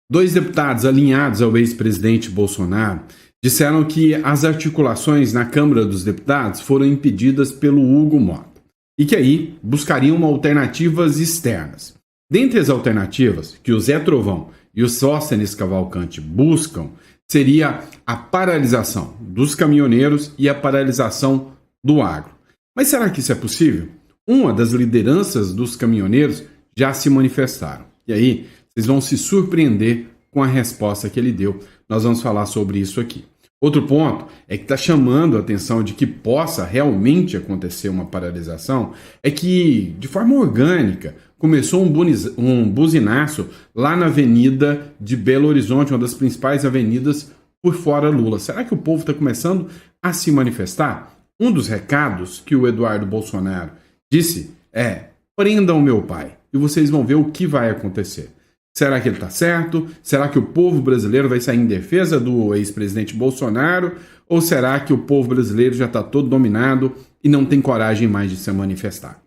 Dois deputados alinhados ao ex-presidente Bolsonaro disseram que as articulações na Câmara dos Deputados foram impedidas pelo Hugo Mota e que aí buscariam alternativas externas. Dentre as alternativas que o Zé Trovão e o Sóstenes Cavalcante buscam, seria a paralisação dos caminhoneiros e a paralisação do agro. Mas será que isso é possível? Uma das lideranças dos caminhoneiros já se manifestaram. E aí, vocês vão se surpreender com a resposta que ele deu. Nós vamos falar sobre isso aqui. Outro ponto é que está chamando a atenção de que possa realmente acontecer uma paralisação, é que, de forma orgânica, começou um buzinaço lá na Avenida de Belo Horizonte, uma das principais avenidas por fora Lula. Será que o povo está começando a se manifestar? Um dos recados que o Eduardo Bolsonaro disse é: prendam meu pai, e vocês vão ver o que vai acontecer. Será que ele está certo? Será que o povo brasileiro vai sair em defesa do ex-presidente Bolsonaro? Ou será que o povo brasileiro já está todo dominado e não tem coragem mais de se manifestar?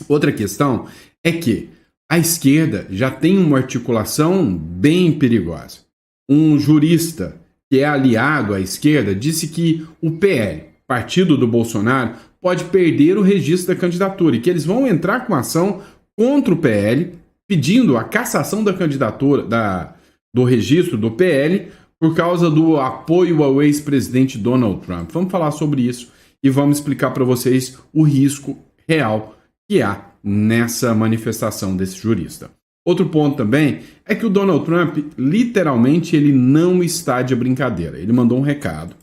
Outra questão é que a esquerda já tem uma articulação bem perigosa. Um jurista que é aliado à esquerda disse que o PL, partido do Bolsonaro, pode perder o registro da candidatura e que eles vão entrar com ação contra o PL, pedindo a cassação da candidatura, do registro do PL, por causa do apoio ao ex-presidente Donald Trump. Vamos falar sobre isso e vamos explicar para vocês o risco real que há nessa manifestação desse jurista. Outro ponto também é que o Donald Trump, literalmente, ele não está de brincadeira. Ele mandou um recado.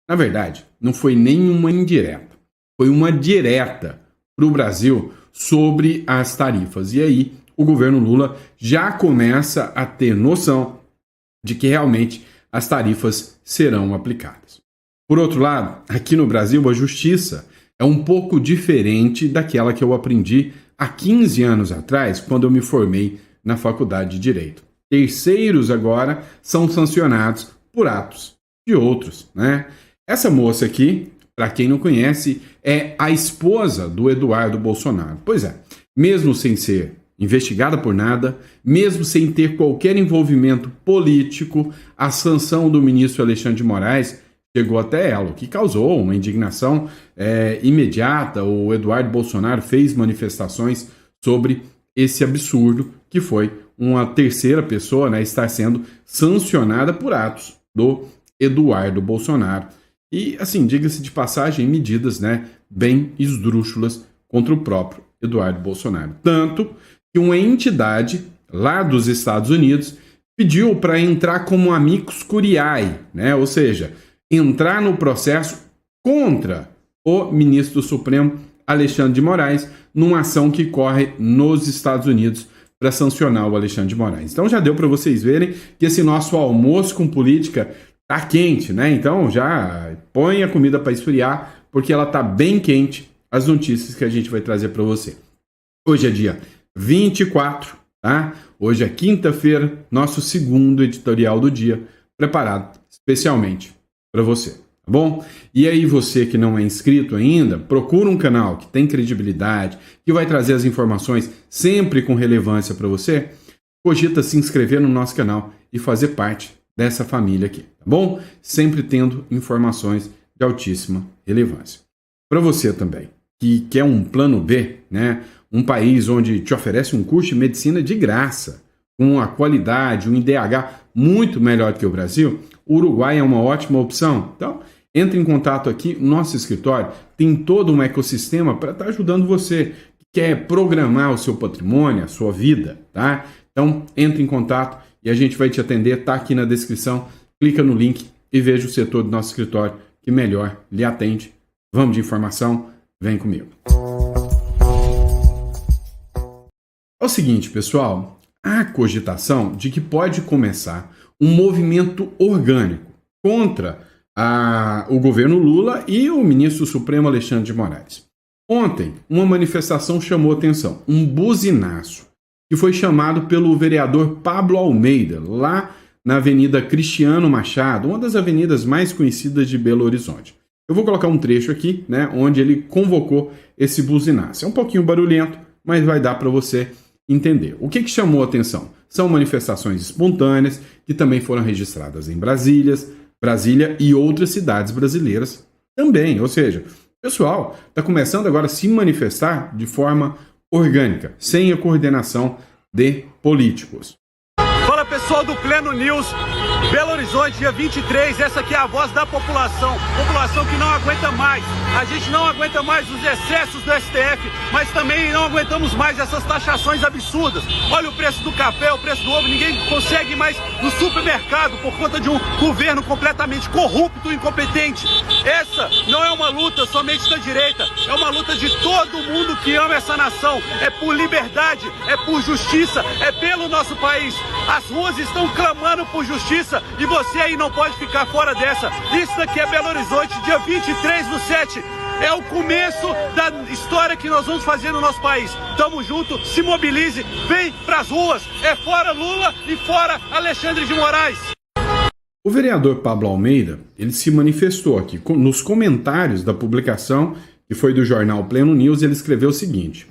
Na verdade, não foi nenhuma indireta, foi uma direta para o Brasil sobre as tarifas. E aí, o governo Lula já começa a ter noção de que realmente as tarifas serão aplicadas. Por outro lado, aqui no Brasil, a justiça é um pouco diferente daquela que eu aprendi há 15 anos atrás, quando eu me formei na Faculdade de Direito. Terceiros agora são sancionados por atos de outros, né? Essa moça aqui, para quem não conhece, é a esposa do Eduardo Bolsonaro. Pois é, mesmo sem ser investigada por nada, mesmo sem ter qualquer envolvimento político, a sanção do ministro Alexandre de Moraes chegou até ela, o que causou uma indignação imediata. O Eduardo Bolsonaro fez manifestações sobre esse absurdo que foi uma terceira pessoa, né, estar sendo sancionada por atos do Eduardo Bolsonaro. E, assim, diga-se de passagem, medidas, né, bem esdrúxulas contra o próprio Eduardo Bolsonaro. Tanto que uma entidade lá dos Estados Unidos pediu para entrar como amicus curiae, né? Ou seja, entrar no processo contra o ministro do Supremo, Alexandre de Moraes, numa ação que corre nos Estados Unidos para sancionar o Alexandre de Moraes. Então já deu para vocês verem que esse nosso almoço com política tá quente, né? Então já põe a comida para esfriar, porque ela tá bem quente, as notícias que a gente vai trazer para você. Hoje é dia 24, tá? Hoje é quinta-feira, nosso segundo editorial do dia, preparado especialmente para você, tá bom? E aí você que não é inscrito ainda, procura um canal que tem credibilidade, que vai trazer as informações sempre com relevância para você, cogita se inscrever no nosso canal e fazer parte dessa família aqui, tá bom? Sempre tendo informações de altíssima relevância. Para você também, que quer um plano B, né? Um país onde te oferece um curso de medicina de graça, com a qualidade, um IDH muito melhor que o Brasil, o Uruguai é uma ótima opção. Então, entre em contato aqui, o nosso escritório tem todo um ecossistema para estar ajudando você que quer programar o seu patrimônio, a sua vida, tá? Então, entre em contato e a gente vai te atender, tá aqui na descrição, clica no link e veja o setor do nosso escritório que melhor lhe atende. Vamos de informação, vem comigo. É o seguinte, pessoal, há cogitação de que pode começar um movimento orgânico contra o governo Lula e o ministro Supremo Alexandre de Moraes. Ontem, uma manifestação chamou atenção, um buzinaço, que foi chamado pelo vereador Pablo Almeida, lá na Avenida Cristiano Machado, uma das avenidas mais conhecidas de Belo Horizonte. Eu vou colocar um trecho aqui, né, onde ele convocou esse buzinaço. É um pouquinho barulhento, mas vai dar para você entender. O que chamou a atenção? São manifestações espontâneas que também foram registradas em Brasília e outras cidades brasileiras também. Ou seja, o pessoal está começando agora a se manifestar de forma orgânica, sem a coordenação de políticos. Fala pessoal do Pleno News, Belo Horizonte, dia 23, essa aqui é a voz da população que não aguenta mais. A gente não aguenta mais os excessos do STF, mas também não aguentamos mais essas taxações absurdas. Olha o preço do café, o preço do ovo, ninguém consegue mais no supermercado por conta de um governo completamente corrupto e incompetente. Essa não é uma luta somente da direita, é uma luta de todo mundo que ama essa nação. É por liberdade, é por justiça, é pelo nosso país. As ruas estão clamando por justiça e você aí não pode ficar fora dessa. Isso daqui é Belo Horizonte, dia 23/7. É o começo da história que nós vamos fazer no nosso país. Tamo junto, se mobilize, vem pras ruas. É fora Lula e fora Alexandre de Moraes. O vereador Pablo Almeida, ele se manifestou aqui nos comentários da publicação, que foi do jornal Pleno News, ele escreveu o seguinte: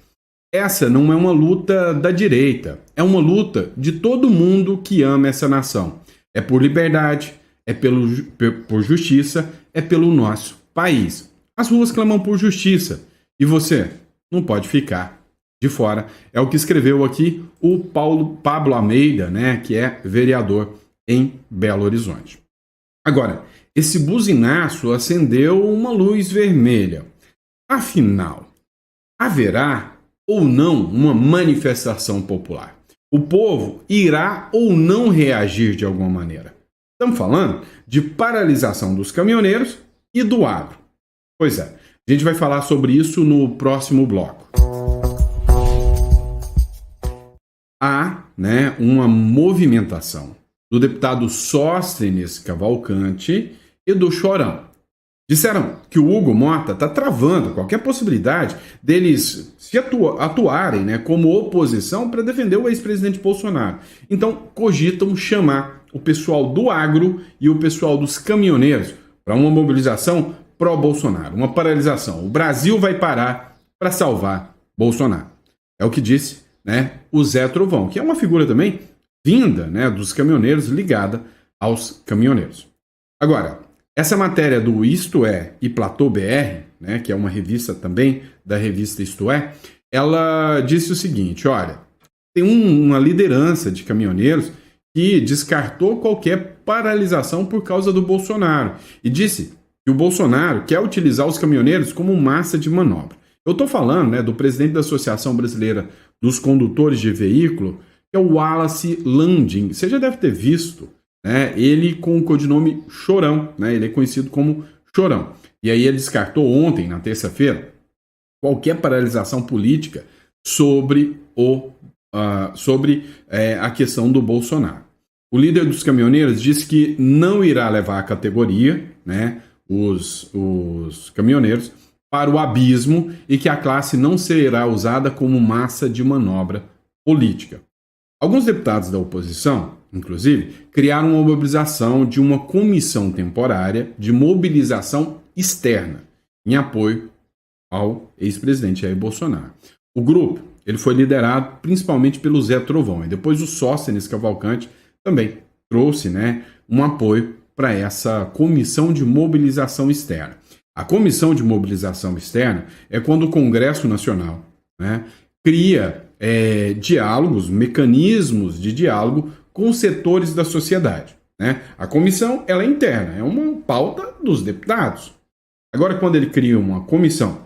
essa não é uma luta da direita, é uma luta de todo mundo que ama essa nação. É por liberdade, é por justiça, é pelo nosso país. As ruas clamam por justiça e você não pode ficar de fora. É o que escreveu aqui o Pablo Almeida, né, que é vereador em Belo Horizonte. Agora, esse buzinaço acendeu uma luz vermelha. Afinal, haverá ou não uma manifestação popular? O povo irá ou não reagir de alguma maneira? Estamos falando de paralisação dos caminhoneiros e do agro. Pois é, a gente vai falar sobre isso no próximo bloco. Há, uma movimentação do deputado Sóstenes Cavalcante e do Chorão. Disseram que o Hugo Mota está travando qualquer possibilidade deles se atuarem como oposição para defender o ex-presidente Bolsonaro. Então, cogitam chamar o pessoal do agro e o pessoal dos caminhoneiros para uma mobilização pró-Bolsonaro, uma paralisação. O Brasil vai parar para salvar Bolsonaro. É o que disse o Zé Trovão, que é uma figura também vinda dos caminhoneiros, ligada aos caminhoneiros. Agora, essa matéria do Isto É e Platô BR, que é uma revista também da revista Isto É, ela disse o seguinte: olha, tem uma liderança de caminhoneiros que descartou qualquer paralisação por causa do Bolsonaro e disse que o Bolsonaro quer utilizar os caminhoneiros como massa de manobra. Eu estou falando do presidente da Associação Brasileira dos Condutores de Veículo, que é o Wallace Landing. Você já deve ter visto, ele com o codinome Chorão, ele é conhecido como Chorão. E aí ele descartou ontem, na terça-feira, qualquer paralisação política sobre a questão do Bolsonaro. O líder dos caminhoneiros disse que não irá levar a categoria, os caminhoneiros, para o abismo e que a classe não será usada como massa de manobra política. Alguns deputados da oposição, inclusive, criaram uma mobilização de uma comissão temporária de mobilização externa em apoio ao ex-presidente Jair Bolsonaro. O grupo ele foi liderado principalmente pelo Zé Trovão e depois o Sóstenes Cavalcante também trouxe um apoio para essa comissão de mobilização externa. A comissão de mobilização externa é quando o Congresso Nacional cria diálogos, mecanismos de diálogo com os setores da sociedade. A comissão ela é interna, é uma pauta dos deputados. Agora, quando ele cria uma comissão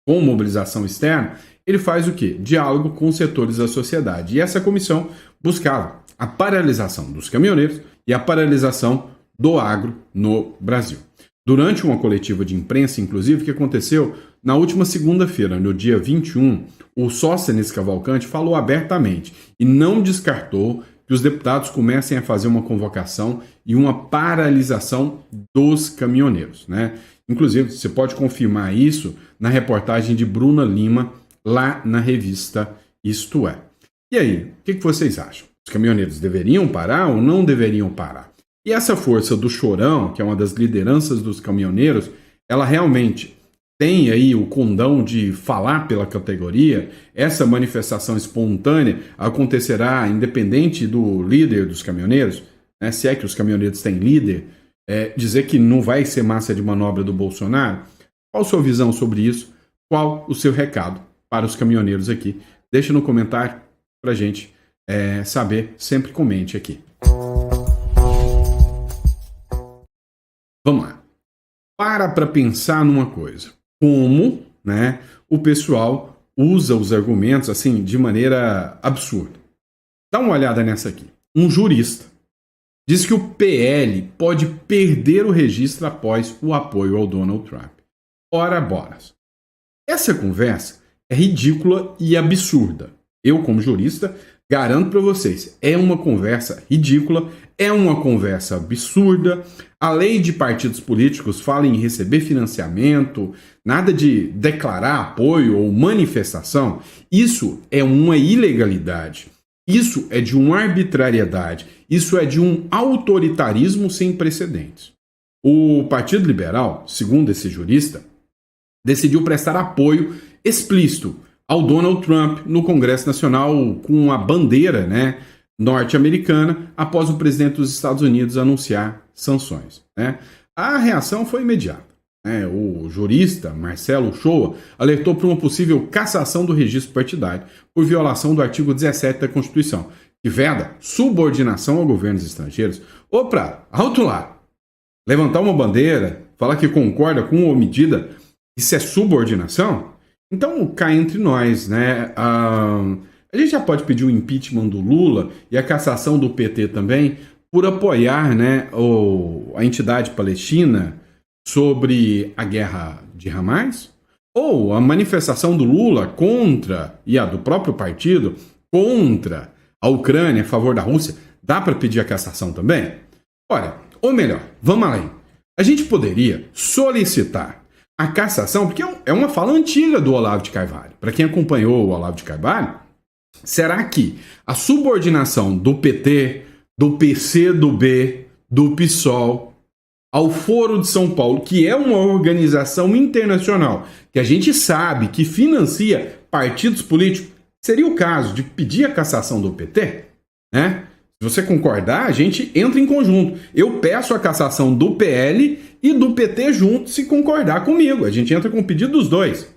com mobilização externa, ele faz o quê? Diálogo com os setores da sociedade. E essa comissão buscava a paralisação dos caminhoneiros e a paralisação do agro no Brasil. Durante uma coletiva de imprensa, inclusive, que aconteceu na última segunda-feira, no dia 21, o Sóstenes Cavalcante falou abertamente e não descartou que os deputados comecem a fazer uma convocação e uma paralisação dos caminhoneiros. Inclusive, você pode confirmar isso na reportagem de Bruna Lima, lá na revista Isto É. E aí, o que vocês acham? Os caminhoneiros deveriam parar ou não deveriam parar? E essa força do Chorão, que é uma das lideranças dos caminhoneiros, ela realmente tem aí o condão de falar pela categoria, essa manifestação espontânea acontecerá independente do líder dos caminhoneiros, né? Se é que os caminhoneiros têm líder, dizer que não vai ser massa de manobra do Bolsonaro. Qual a sua visão sobre isso? Qual o seu recado para os caminhoneiros aqui? Deixa no comentário para a gente saber, sempre comente aqui. Vamos lá. Para pensar numa coisa. Como, né, o pessoal usa os argumentos assim de maneira absurda. Dá uma olhada nessa aqui. Um jurista diz que o PL pode perder o registro após o apoio ao Donald Trump. Ora, boras. Essa conversa é ridícula e absurda. Eu, como jurista, garanto para vocês, é uma conversa ridícula, é uma conversa absurda. A lei de partidos políticos fala em receber financiamento, nada de declarar apoio ou manifestação. Isso é uma ilegalidade. Isso é de uma arbitrariedade. Isso é de um autoritarismo sem precedentes. O Partido Liberal, segundo esse jurista, decidiu prestar apoio explícito ao Donald Trump no Congresso Nacional com a bandeira, né, norte-americana após o presidente dos Estados Unidos anunciar sanções. Né? A reação foi imediata. O jurista Marcelo Uchoa alertou para uma possível cassação do registro partidário por violação do artigo 17 da Constituição, que veda subordinação a governos estrangeiros. Opa, alto lá! Levantar uma bandeira, falar que concorda com uma medida, isso é subordinação? Então, cá entre nós, né? A gente já pode pedir o impeachment do Lula e a cassação do PT também por apoiar, né, a entidade palestina sobre a guerra de Hamas? Ou a manifestação do Lula contra, e a do próprio partido, contra a Ucrânia a favor da Rússia? Dá para pedir a cassação também? Olha, ou melhor, vamos além. A gente poderia solicitar a cassação, porque é uma fala antiga do Olavo de Carvalho. Para quem acompanhou o Olavo de Carvalho, será que a subordinação do PT, do PCdoB, do PSOL ao Foro de São Paulo, que é uma organização internacional que a gente sabe que financia partidos políticos, seria o caso de pedir a cassação do PT? Né? Se você concordar, a gente entra em conjunto. Eu peço a cassação do PL e do PT junto, se concordar comigo. A gente entra com o pedido dos dois.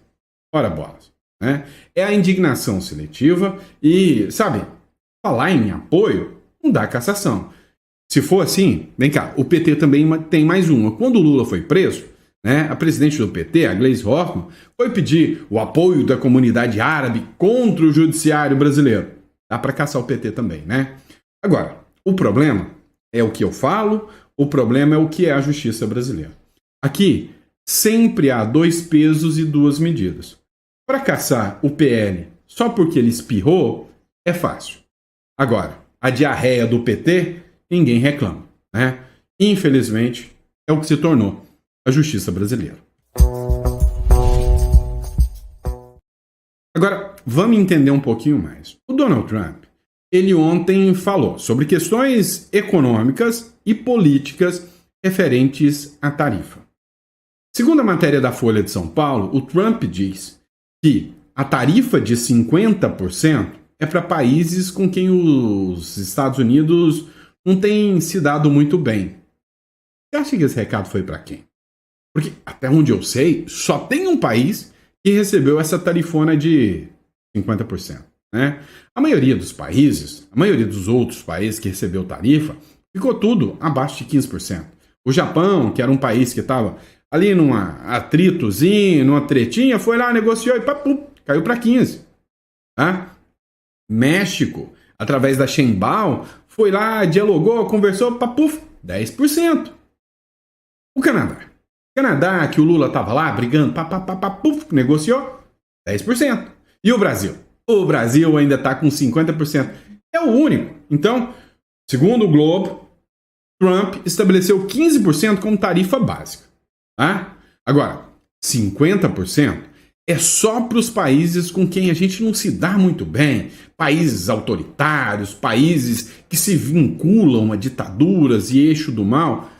Ora, bolas. Né? É a indignação seletiva e, sabe, falar em apoio não dá cassação. Se for assim, vem cá, o PT também tem mais uma. Quando o Lula foi preso, né, a presidente do PT, a Gleisi Hoffmann, foi pedir o apoio da comunidade árabe contra o judiciário brasileiro. Dá para caçar o PT também, né? Agora, o problema é o que eu falo, o problema é o que é a justiça brasileira. Aqui, sempre há dois pesos e duas medidas. Para caçar o PL só porque ele espirrou, é fácil. Agora, a diarreia do PT, ninguém reclama, né? Infelizmente, é o que se tornou a justiça brasileira. Agora, vamos entender um pouquinho mais. O Donald Trump, ele ontem falou sobre questões econômicas e políticas referentes à tarifa. Segundo a matéria da Folha de São Paulo, o Trump diz que a tarifa de 50% é para países com quem os Estados Unidos não têm se dado muito bem. Você acha que esse recado foi para quem? Porque, até onde eu sei, só tem um país que recebeu essa tarifona de 50%. Né? A maioria dos países, a maioria dos outros países que recebeu tarifa, ficou tudo abaixo de 15%. O Japão, que era um país que estava ali num atritozinho, numa tretinha, foi lá, negociou e papum, caiu para 15%. Tá? México, através da Sheinbaum, foi lá, dialogou, conversou, papuf, 10%. O Canadá, que o Lula estava lá brigando, papuf, negociou, 10%. E o Brasil? O Brasil ainda está com 50%. É o único. Então, segundo o Globo, Trump estabeleceu 15% como tarifa básica. Tá? Agora, 50% é só para os países com quem a gente não se dá muito bem. Países autoritários, países que se vinculam a ditaduras e eixo do mal.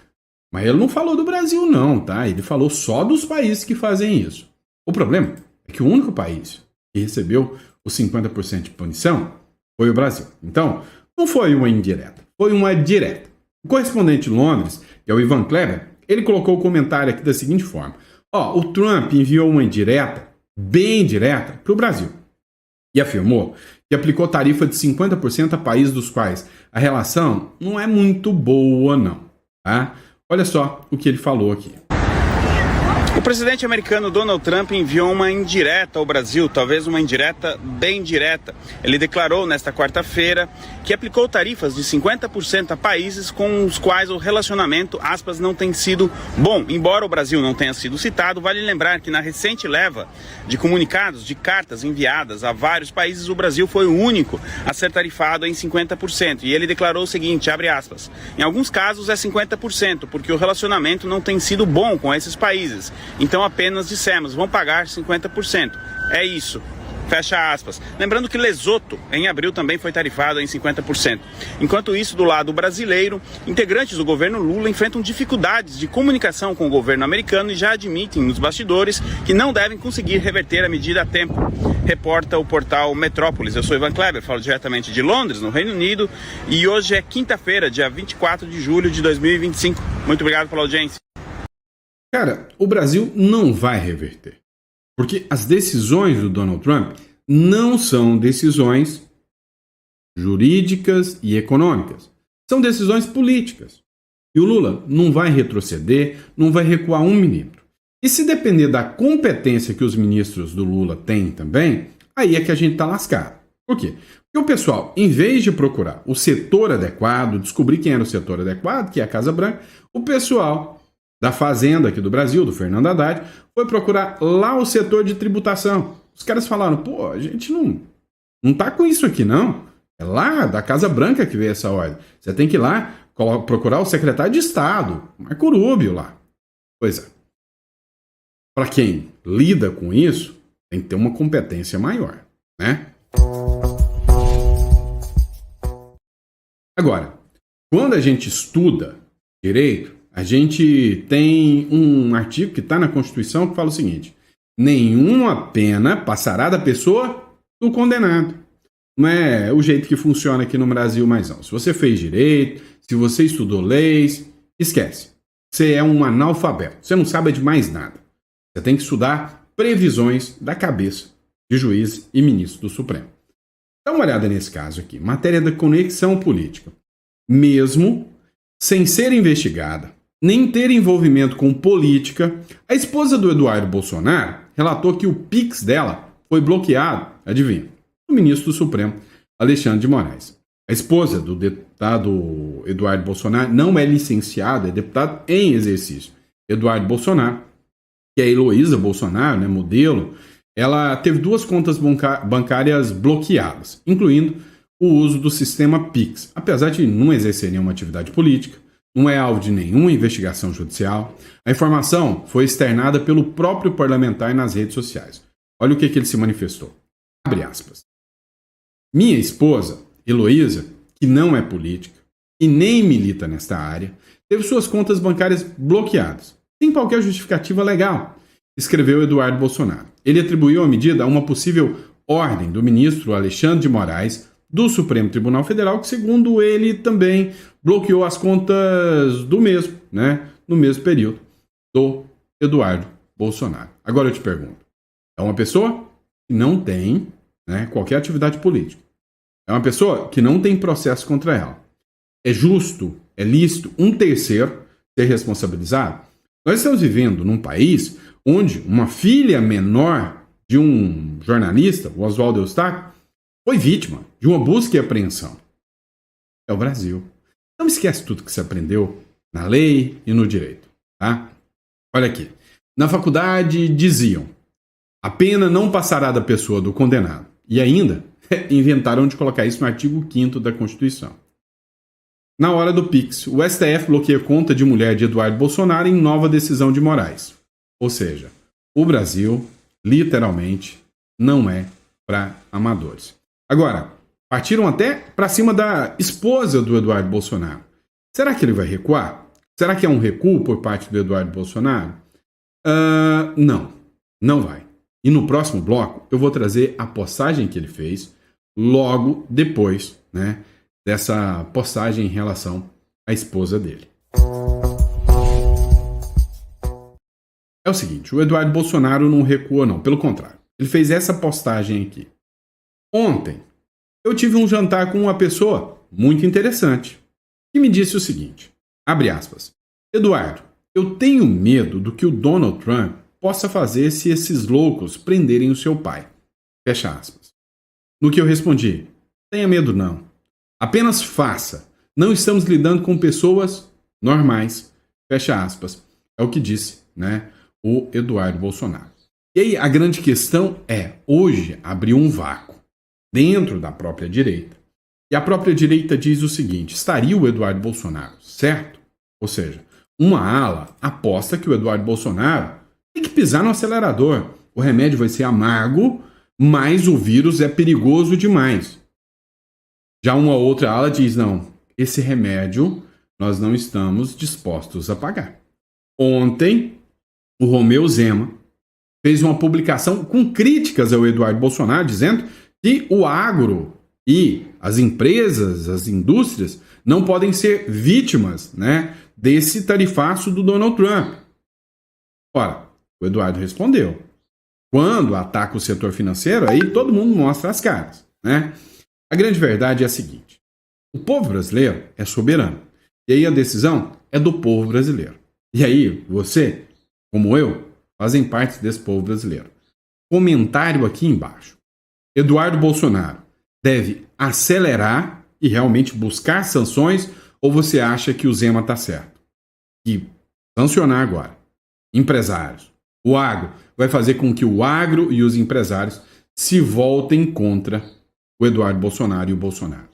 Mas ele não falou do Brasil não, tá? Ele falou só dos países que fazem isso. O problema é que o único país que recebeu os 50% de punição foi o Brasil. Então, não foi uma indireta, foi uma direta. O correspondente de Londres, que é o Ivan Kleber, ele colocou o comentário aqui da seguinte forma: o Trump enviou uma indireta, bem direta, para o Brasil e afirmou que aplicou tarifa de 50% a países dos quais a relação não é muito boa, não. Tá? Olha só o que ele falou aqui. O presidente americano Donald Trump enviou uma indireta ao Brasil, talvez uma indireta bem direta. Ele declarou nesta quarta-feira que aplicou tarifas de 50% a países com os quais o relacionamento, aspas, não tem sido bom. Embora o Brasil não tenha sido citado, vale lembrar que na recente leva de comunicados, de cartas enviadas a vários países, o Brasil foi o único a ser tarifado em 50%. E ele declarou o seguinte, abre aspas, em alguns casos é 50%, porque o relacionamento não tem sido bom com esses países. Então apenas dissemos, vão pagar 50%. É isso. Fecha aspas. Lembrando que Lesoto, em abril, também foi tarifado em 50%. Enquanto isso, do lado brasileiro, integrantes do governo Lula enfrentam dificuldades de comunicação com o governo americano e já admitem nos bastidores que não devem conseguir reverter a medida a tempo. Reporta o portal Metrópolis. Eu sou Ivan Kleber, falo diretamente de Londres, no Reino Unido, e hoje é quinta-feira, dia 24 de julho de 2025. Muito obrigado pela audiência. Cara, o Brasil não vai reverter. Porque as decisões do Donald Trump não são decisões jurídicas e econômicas. São decisões políticas. E o Lula não vai retroceder, não vai recuar um milímetro. E se depender da competência que os ministros do Lula têm também, aí é que a gente está lascado. Por quê? Porque o pessoal, em vez de procurar o setor adequado, descobrir quem era o setor adequado, que é a Casa Branca, o pessoal da Fazenda aqui do Brasil, do Fernando Haddad, foi procurar lá o setor de tributação. Os caras falaram, pô, a gente não tá com isso aqui, não. É lá da Casa Branca que veio essa ordem. Você tem que ir lá procurar o secretário de Estado, Marco Rubio lá. Pois é. Para quem lida com isso, tem que ter uma competência maior, né? Agora, quando a gente estuda direito, a gente tem um artigo que está na Constituição que fala o seguinte: nenhuma pena passará da pessoa do condenado. Não é o jeito que funciona aqui no Brasil, mais não. Se você fez direito, se você estudou leis, esquece. Você é um analfabeto. Você não sabe de mais nada. Você tem que estudar previsões da cabeça de juiz e ministro do Supremo. Dá uma olhada nesse caso aqui. Matéria da conexão política. Mesmo sem ser investigada, nem ter envolvimento com política, a esposa do Eduardo Bolsonaro relatou que o Pix dela foi bloqueado, adivinha, o ministro do Supremo, Alexandre de Moraes. A esposa do deputado Eduardo Bolsonaro não é licenciada, é deputado em exercício. Eduardo Bolsonaro, que é a Heloísa Bolsonaro, né, modelo, ela teve 2 contas bancárias bloqueadas, incluindo o uso do sistema Pix, apesar de não exercer nenhuma atividade política. Não é alvo de nenhuma investigação judicial. A informação foi externada pelo próprio parlamentar nas redes sociais. Olha o que ele se manifestou. Abre aspas. Minha esposa, Heloísa, que não é política e nem milita nesta área, teve suas contas bancárias bloqueadas, sem qualquer justificativa legal, escreveu Eduardo Bolsonaro. Ele atribuiu a medida a uma possível ordem do ministro Alexandre de Moraes, do Supremo Tribunal Federal, que, segundo ele, também bloqueou as contas do mesmo, né, no mesmo período, do Eduardo Bolsonaro. Agora eu te pergunto, é uma pessoa que não tem, né, qualquer atividade política. É uma pessoa que não tem processo contra ela. É justo, é lícito um terceiro ser responsabilizado? Nós estamos vivendo num país onde uma filha menor de um jornalista, o Oswaldo Eustáquio, foi vítima de uma busca e apreensão. É o Brasil. Não esquece tudo que você aprendeu na lei e no direito, tá? Olha aqui. Na faculdade diziam, a pena não passará da pessoa do condenado. E ainda inventaram de colocar isso no artigo 5º da Constituição. Na hora do Pix, o STF bloqueia conta de mulher de Eduardo Bolsonaro em nova decisão de Moraes. Ou seja, o Brasil, literalmente, não é para amadores. Agora, partiram até para cima da esposa do Eduardo Bolsonaro. Será que ele vai recuar? Será que é um recuo por parte do Eduardo Bolsonaro? Não vai. E no próximo bloco eu vou trazer a postagem que ele fez logo depois, né, dessa postagem em relação à esposa dele. É o seguinte, o Eduardo Bolsonaro não recua não, pelo contrário. Ele fez essa postagem aqui. Ontem, eu tive um jantar com uma pessoa muito interessante que me disse o seguinte, abre aspas, Eduardo, eu tenho medo do que o Donald Trump possa fazer se esses loucos prenderem o seu pai. Fecha aspas. No que eu respondi, tenha medo não. Apenas faça. Não estamos lidando com pessoas normais. Fecha aspas. É o que disse, né, o Eduardo Bolsonaro. E aí a grande questão é, hoje abriu um vácuo dentro da própria direita. E a própria direita diz o seguinte, estaria o Eduardo Bolsonaro certo? Ou seja, uma ala aposta que o Eduardo Bolsonaro tem que pisar no acelerador. O remédio vai ser amargo, mas o vírus é perigoso demais. Já uma outra ala diz, não, esse remédio nós não estamos dispostos a pagar. Ontem, o Romeu Zema fez uma publicação com críticas ao Eduardo Bolsonaro, dizendo que o agro e as empresas, as indústrias, não podem ser vítimas, né, desse tarifaço do Donald Trump. Ora, o Eduardo respondeu. Quando ataca o setor financeiro, aí todo mundo mostra as caras, né? A grande verdade é a seguinte. O povo brasileiro é soberano. E aí a decisão é do povo brasileiro. E aí você, como eu, fazem parte desse povo brasileiro. Comentário aqui embaixo. Eduardo Bolsonaro deve acelerar e realmente buscar sanções ou você acha que o Zema está certo? E sancionar agora. Empresários. O agro vai fazer com que o agro e os empresários se voltem contra o Eduardo Bolsonaro e o Bolsonaro.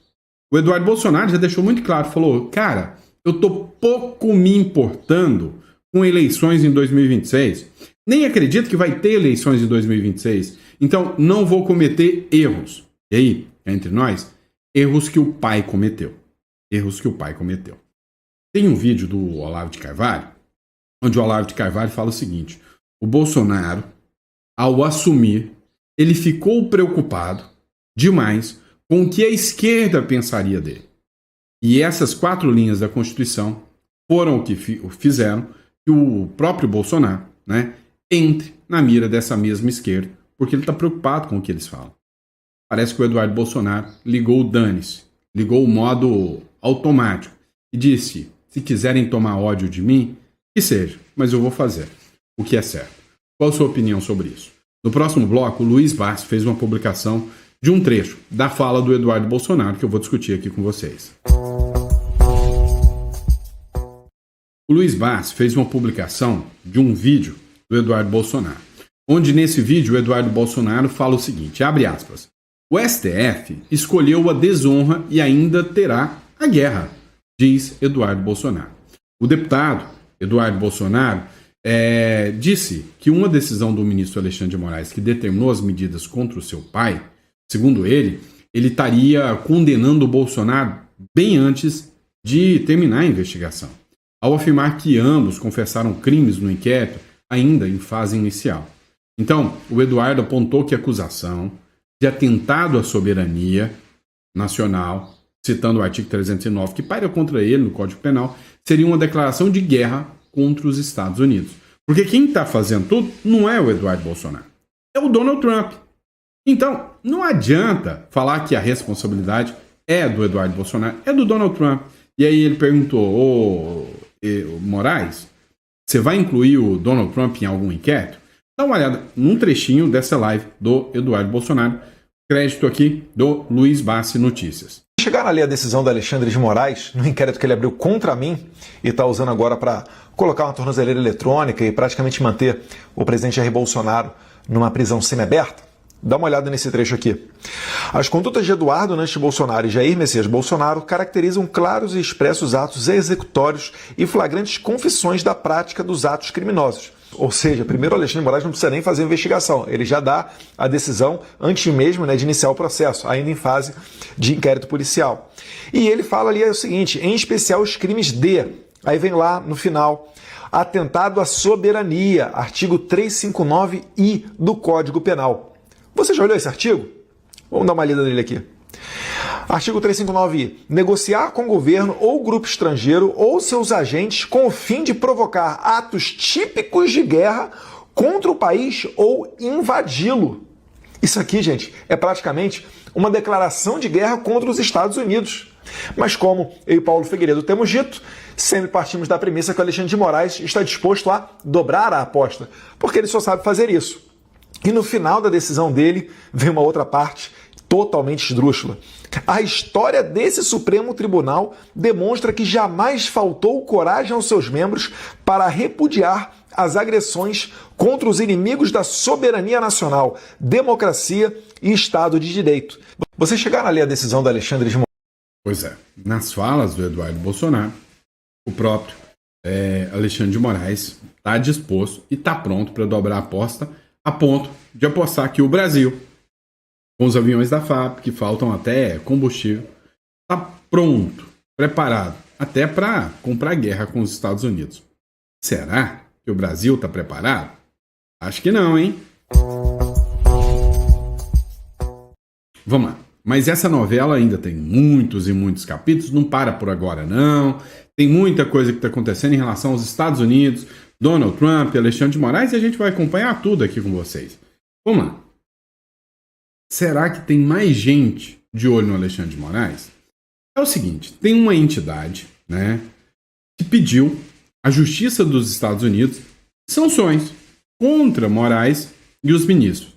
O Eduardo Bolsonaro já deixou muito claro, falou, cara, eu tô pouco me importando com eleições em 2026. Nem acredito que vai ter eleições em 2026. Então, não vou cometer erros. E aí, entre nós, erros que o pai cometeu. Erros que o pai cometeu. Tem um vídeo do Olavo de Carvalho, onde o Olavo de Carvalho fala o seguinte, o Bolsonaro, ao assumir, ele ficou preocupado demais com o que a esquerda pensaria dele. E essas 4 linhas da Constituição foram o que fizeram que o próprio Bolsonaro, né, entre na mira dessa mesma esquerda, porque ele está preocupado com o que eles falam. Parece que o Eduardo Bolsonaro ligou o dane-se, ligou o modo automático e disse, se quiserem tomar ódio de mim, que seja, mas eu vou fazer o que é certo. Qual a sua opinião sobre isso? No próximo bloco, o Luiz Bassi fez uma publicação de um trecho da fala do Eduardo Bolsonaro que eu vou discutir aqui com vocês. O Luiz Bassi fez uma publicação de um vídeo do Eduardo Bolsonaro, onde nesse vídeo o Eduardo Bolsonaro fala o seguinte, abre aspas, o STF escolheu a desonra e ainda terá a guerra, diz Eduardo Bolsonaro. O deputado Eduardo Bolsonaro disse que uma decisão do ministro Alexandre de Moraes que determinou as medidas contra o seu pai, segundo ele estaria condenando o Bolsonaro bem antes de terminar a investigação, ao afirmar que ambos confessaram crimes no inquérito ainda em fase inicial. Então, o Eduardo apontou que a acusação de atentado à soberania nacional, citando o artigo 309, que paira contra ele no Código Penal, seria uma declaração de guerra contra os Estados Unidos. Porque quem está fazendo tudo não é o Eduardo Bolsonaro, é o Donald Trump. Então, não adianta falar que a responsabilidade é do Eduardo Bolsonaro, é do Donald Trump. E aí ele perguntou, Moraes, você vai incluir o Donald Trump em algum inquérito? Dá uma olhada num trechinho dessa live do Eduardo Bolsonaro. Crédito aqui do Luiz Bassi Notícias. Chegaram ali a decisão do Alexandre de Moraes, no inquérito que ele abriu contra mim e está usando agora para colocar uma tornozeleira eletrônica e praticamente manter o presidente Jair Bolsonaro numa prisão semiaberta? Dá uma olhada nesse trecho aqui. As condutas de Eduardo Nantes Bolsonaro e Jair Messias Bolsonaro caracterizam claros e expressos atos executórios e flagrantes confissões da prática dos atos criminosos. Ou seja, primeiro o Alexandre de Moraes não precisa nem fazer investigação, ele já dá a decisão antes mesmo, de iniciar o processo, ainda em fase de inquérito policial. E ele fala ali o seguinte, em especial os crimes de Aí vem lá no final, atentado à soberania, artigo 359-I do Código Penal. Você já olhou esse artigo? Vamos dar uma lida nele aqui. Artigo 359-I. Negociar com o governo ou grupo estrangeiro ou seus agentes com o fim de provocar atos típicos de guerra contra o país ou invadi-lo. Isso aqui, gente, é praticamente uma declaração de guerra contra os Estados Unidos. Mas como eu e Paulo Figueiredo temos dito, sempre partimos da premissa que o Alexandre de Moraes está disposto a dobrar a aposta, porque ele só sabe fazer isso. E no final da decisão dele, vem uma outra parte totalmente esdrúxula. A história desse Supremo Tribunal demonstra que jamais faltou coragem aos seus membros para repudiar as agressões contra os inimigos da soberania nacional, democracia e Estado de Direito. Vocês chegaram a ler a decisão do Alexandre de Moraes? Pois é, nas falas do Eduardo Bolsonaro, o próprio Alexandre de Moraes está disposto e está pronto para dobrar a aposta, a ponto de apostar que o Brasil, com os aviões da FAB, que faltam até combustível, está pronto, preparado, até para comprar guerra com os Estados Unidos. Será que o Brasil está preparado? Acho que não, hein? Vamos lá. Mas essa novela ainda tem muitos e muitos capítulos, não para por agora não. Tem muita coisa que está acontecendo em relação aos Estados Unidos, Donald Trump, Alexandre de Moraes, e a gente vai acompanhar tudo aqui com vocês. Vamos lá. Será que tem mais gente de olho no Alexandre de Moraes? É o seguinte, tem uma entidade, né, que pediu à Justiça dos Estados Unidos sanções contra Moraes e os ministros,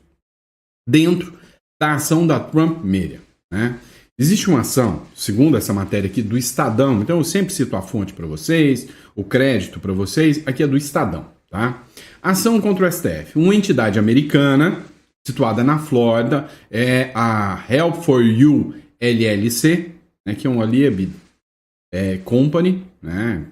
dentro da ação da Trump Media, né? Existe uma ação, segundo essa matéria aqui, do Estadão, então eu sempre cito a fonte para vocês, o crédito para vocês, aqui é do Estadão, tá? Ação contra o STF, uma entidade americana, situada na Flórida, é a Help for You LLC, né, que é uma Lieb Company, né,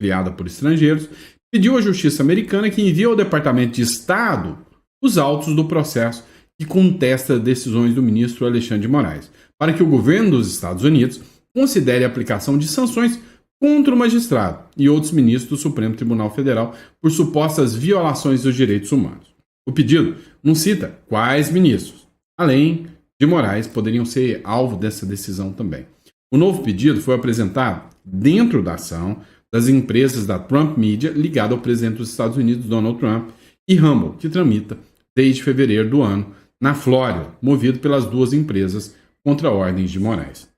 criada por estrangeiros, pediu à Justiça americana que envie ao Departamento de Estado os autos do processo que contesta decisões do ministro Alexandre de Moraes, para que o governo dos Estados Unidos considere a aplicação de sanções contra o magistrado e outros ministros do Supremo Tribunal Federal por supostas violações dos direitos humanos. O pedido não cita quais ministros, além de Moraes, poderiam ser alvo dessa decisão também. O novo pedido foi apresentado dentro da ação das empresas da Trump Media ligada ao presidente dos Estados Unidos, Donald Trump, e Rumble, que tramita desde fevereiro do ano na Flórida, movido pelas duas empresas contra ordens de Moraes.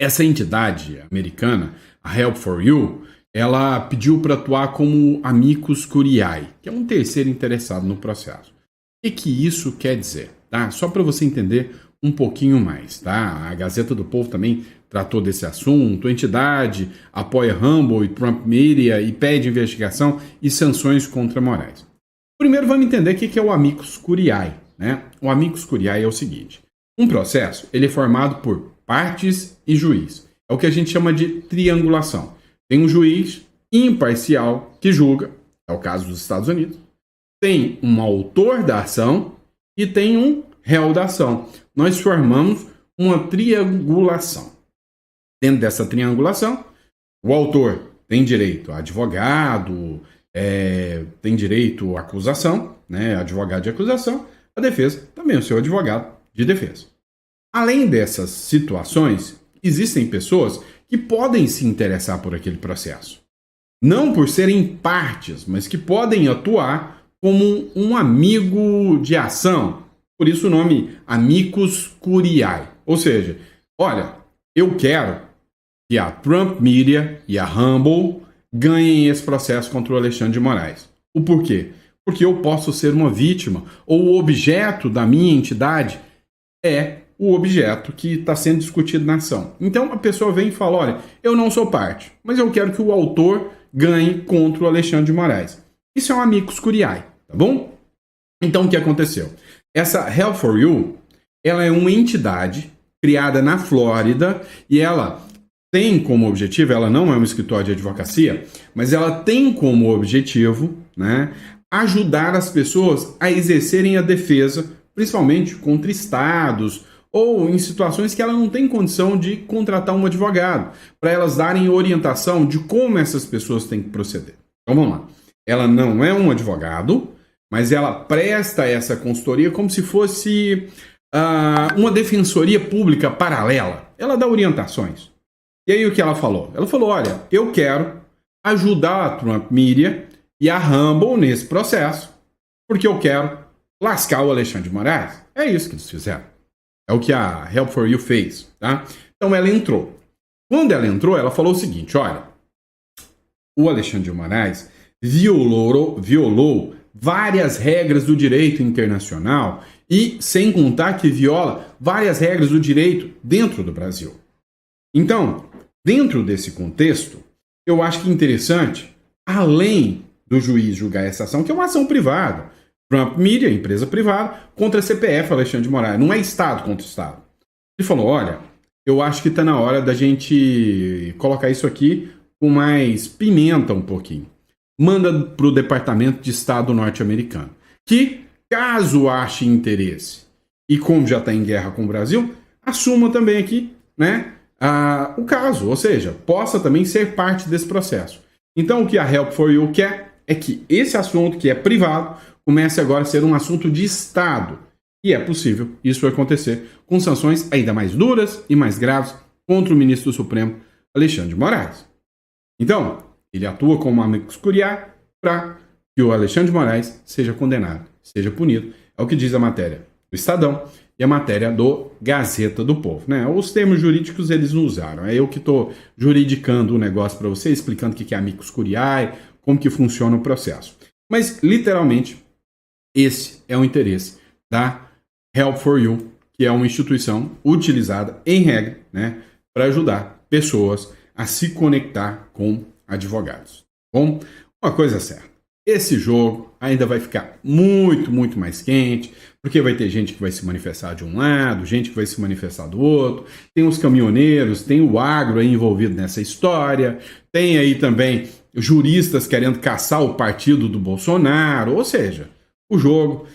Essa entidade americana, a Help for You, ela pediu para atuar como amicus curiae, que é um terceiro interessado no processo. O que isso quer dizer? Tá? Só para você entender um pouquinho mais. Tá? A Gazeta do Povo também tratou desse assunto. A entidade apoia Rumble e Trump Media e pede investigação e sanções contra Moraes. Primeiro vamos entender o que é o amicus curiae. Né? O amicus curiae é o seguinte. Um processo ele é formado por partes e juiz. É o que a gente chama de triangulação. Tem um juiz imparcial que julga, é o caso dos Estados Unidos. Tem um autor da ação e tem um réu da ação. Nós formamos uma triangulação. Dentro dessa triangulação, o autor tem direito a advogado, tem direito à acusação, né, advogado de acusação, a defesa também o seu advogado de defesa. Além dessas situações, existem pessoas que podem se interessar por aquele processo. Não por serem partes, mas que podem atuar como um amigo de ação. Por isso o nome amicus curiae. Ou seja, olha, eu quero que a Trump Media e a Rumble ganhem esse processo contra o Alexandre de Moraes. O porquê? Porque eu posso ser uma vítima, ou o objeto da minha entidade é o objeto que está sendo discutido na ação. Então a pessoa vem e fala, olha, eu não sou parte, mas eu quero que o autor ganhe contra o Alexandre de Moraes. Isso é um amicus curiae, tá bom? Então o que aconteceu? Essa Help for You, ela é uma entidade criada na Flórida e ela tem como objetivo, ela não é um escritório de advocacia, mas ela tem como objetivo, né, ajudar as pessoas a exercerem a defesa, principalmente contra estados ou em situações que ela não tem condição de contratar um advogado, para elas darem orientação de como essas pessoas têm que proceder. Então vamos lá. Ela não é um advogado, mas ela presta essa consultoria como se fosse uma defensoria pública paralela. Ela dá orientações. E aí o que ela falou? Ela falou, olha, eu quero ajudar a Trump Media e a Rumble nesse processo, porque eu quero lascar o Alexandre de Moraes. É isso que eles fizeram. É o que a Help for You fez, tá? Então ela entrou. Quando ela entrou, ela falou o seguinte, olha, o Alexandre de Moraes violou várias regras do direito internacional e, sem contar que viola várias regras do direito dentro do Brasil. Então, dentro desse contexto, eu acho que é interessante, além do juiz julgar essa ação, que é uma ação privada, Trump Media, empresa privada, contra a CPF, Alexandre de Moraes, não é Estado contra Estado. Ele falou, olha, eu acho que está na hora da gente colocar isso aqui com mais pimenta um pouquinho. Manda para o Departamento de Estado norte-americano, que, caso ache interesse, e como já está em guerra com o Brasil, assuma também aqui, né, o caso, ou seja, possa também ser parte desse processo. Então, o que a Help for You quer é que esse assunto, que é privado, comece agora a ser um assunto de Estado. E é possível isso acontecer com sanções ainda mais duras e mais graves contra o ministro do Supremo, Alexandre de Moraes. Então, ele atua como amicus curiae para que o Alexandre de Moraes seja condenado, seja punido. É o que diz a matéria do Estadão e a matéria do Gazeta do Povo, né? Os termos jurídicos eles não usaram. É eu que estou juridicando o negócio para você, explicando o que é amicus curiae, como que funciona o processo. Mas, literalmente, esse é o interesse da Help for You, que é uma instituição utilizada, em regra, né, para ajudar pessoas a se conectar com advogados. Bom, uma coisa é certa, esse jogo ainda vai ficar muito, muito mais quente, porque vai ter gente que vai se manifestar de um lado, gente que vai se manifestar do outro, tem os caminhoneiros, tem o agro aí envolvido nessa história, tem aí também juristas querendo caçar o partido do Bolsonaro, ou seja, o jogo,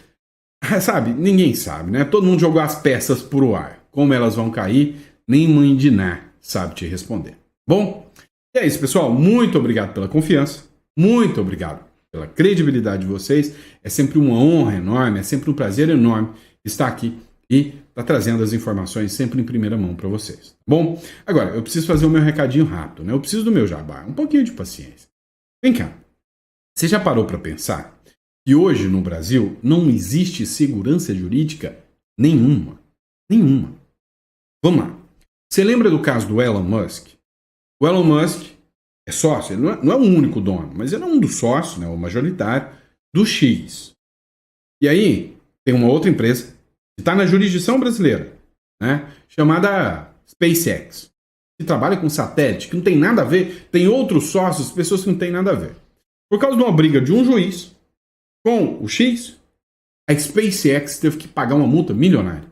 sabe, ninguém sabe, né? Todo mundo jogou as peças pro ar. Como elas vão cair, nem mãe de Ná sabe te responder. Bom, e é isso, pessoal. Muito obrigado pela confiança. Muito obrigado pela credibilidade de vocês. É sempre uma honra enorme, é sempre um prazer enorme estar aqui e estar trazendo as informações sempre em primeira mão para vocês. Bom, agora, eu preciso fazer o meu recadinho rápido, né? Eu preciso do meu jabá. Um pouquinho de paciência. Vem cá. Você já parou para pensar que hoje no Brasil não existe segurança jurídica nenhuma? Nenhuma. Vamos lá. Você lembra do caso do Elon Musk? O Elon Musk é sócio, ele não é o único dono, mas ele é um dos sócios, né, o majoritário, do X. E aí tem uma outra empresa que está na jurisdição brasileira, né, chamada SpaceX, que trabalha com satélite, que não tem nada a ver, tem outros sócios, pessoas que não tem nada a ver. Por causa de uma briga de um juiz com o X, a SpaceX teve que pagar uma multa milionária.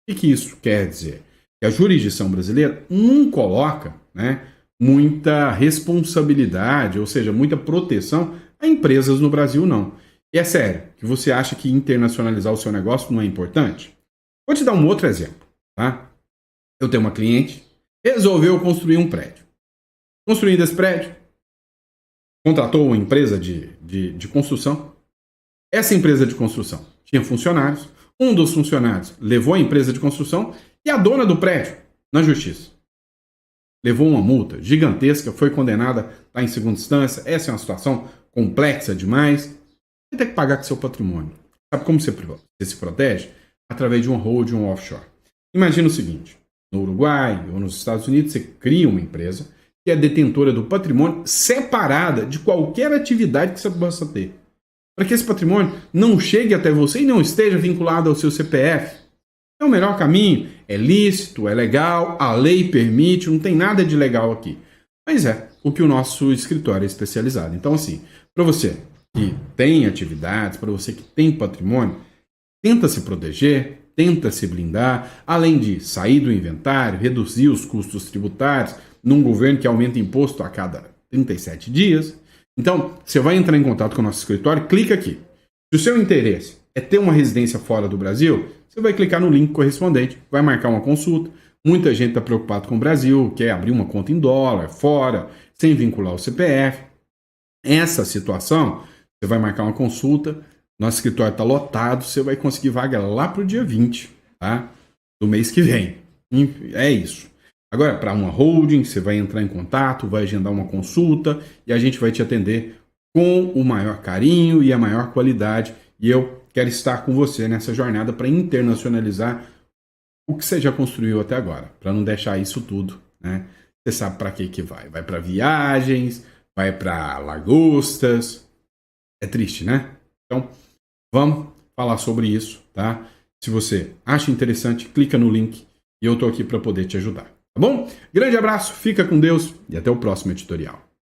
O que isso quer dizer? Que a jurisdição brasileira não coloca, né, muita responsabilidade, ou seja, muita proteção a empresas no Brasil, não. E é sério, que você acha que internacionalizar o seu negócio não é importante? Vou te dar um outro exemplo, tá? Eu tenho uma cliente, resolveu construir um prédio. Construindo esse prédio, contratou uma empresa de construção. Essa empresa de construção tinha funcionários. Um dos funcionários levou a empresa de construção e a dona do prédio na justiça. Levou uma multa gigantesca, foi condenada, está em segunda instância. Essa é uma situação complexa demais. Vai ter que pagar com seu patrimônio. Sabe como você se protege? Através de um hold, um offshore. Imagina o seguinte, no Uruguai ou nos Estados Unidos, você cria uma empresa que é detentora do patrimônio separada de qualquer atividade que você possa ter. Para que esse patrimônio não chegue até você e não esteja vinculado ao seu CPF. É o melhor caminho, é lícito, é legal, a lei permite, não tem nada de legal aqui. Mas é o que o nosso escritório é especializado. Então, assim, para você que tem atividades, para você que tem patrimônio, tenta se proteger, tenta se blindar, além de sair do inventário, reduzir os custos tributários, num governo que aumenta imposto a cada 37 dias. Então, você vai entrar em contato com o nosso escritório, clica aqui. Se o seu interesse é ter uma residência fora do Brasil, você vai clicar no link correspondente, vai marcar uma consulta. Muita gente está preocupado com o Brasil, quer abrir uma conta em dólar, fora, sem vincular o CPF. Essa situação, você vai marcar uma consulta, nosso escritório está lotado, você vai conseguir vaga lá para o dia 20, tá? Do mês que vem. É isso. Agora, para uma holding, você vai entrar em contato, vai agendar uma consulta e a gente vai te atender com o maior carinho e a maior qualidade. E eu quero estar com você nessa jornada para internacionalizar o que você já construiu até agora, para não deixar isso tudo, né? Você sabe para que vai. Vai para viagens, vai para lagostas. É triste, né? Então, vamos falar sobre isso, tá? Se você acha interessante, clica no link e eu tô aqui para poder te ajudar, tá bom? Grande abraço, fica com Deus e até o próximo editorial.